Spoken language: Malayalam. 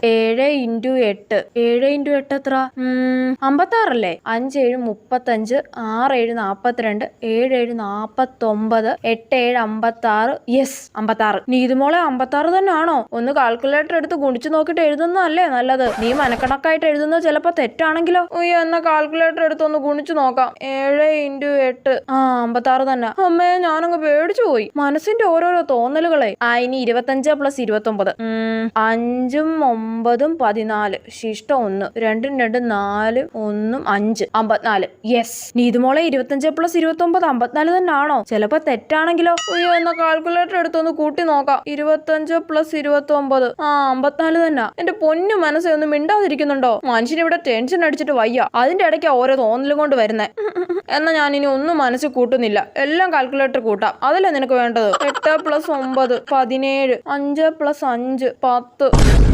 7 × 8. 7 × 8 എത്ര? 56 5 7 35, 6 7 42, 7 7 49, 8 7 56. യെസ് 56. നീതുമോളെ 56 തന്നെ ആണോ? ഒന്ന് കാൽക്കുലേറ്റർ എടുത്ത് ഗുണിച്ചു നോക്കിട്ട് എഴുതുന്നതല്ലേ നല്ലത്. നീ മനക്കണക്കായിട്ട് എഴുതുന്നത് ചിലപ്പോ തെറ്റാണെങ്കിലോ? എന്നാ കാൽക്കുലേറ്റർ എടുത്ത് ഒന്ന് ഗുണിച്ചു നോക്കാം. 7 × 8. 56 തന്നെ. അമ്മേ, ഞാനങ്ങ് പേടിച്ചു പോയി. മനസ്സിന്റെ ഓരോരോ തോന്നലുകളെ. ഇനി 25 + 29. 5 9 14. ശിഷ്ടം 1. 2 2 4 1 5. 54. യെസ്. നീതുമോളെ 25 + 29 54 തന്നെ ആണോ? ചിലപ്പോ തെറ്റാണെങ്കിലോ? എന്നാ കാൽക്കുലേറ്റർ എടുത്തൊന്ന് കൂട്ടി നോക്കാം. 25 + 29. 54 തന്നെ. എന്റെ പൊന്നു മനസ്സെ, ഒന്ന് മിണ്ടാതിരിക്കുന്നുണ്ടോ? മനുഷ്യനിവിടെ ടെൻഷൻ അടിച്ചിട്ട് വയ്യ. അതിന്റെ ഇടയ്ക്ക് ഓരോ തോന്നലും കൊണ്ട് വരുന്നേ. എന്നാ ഞാൻ ഇനി ഒന്നും മനസ്സിൽ കൂട്ടുന്നില്ല. എല്ലാം കാൽക്കുലേറ്റർ കൂട്ടാം. അതല്ലേ നിനക്ക് വേണ്ടത്? 8 + 9 17. 5 + 5 10.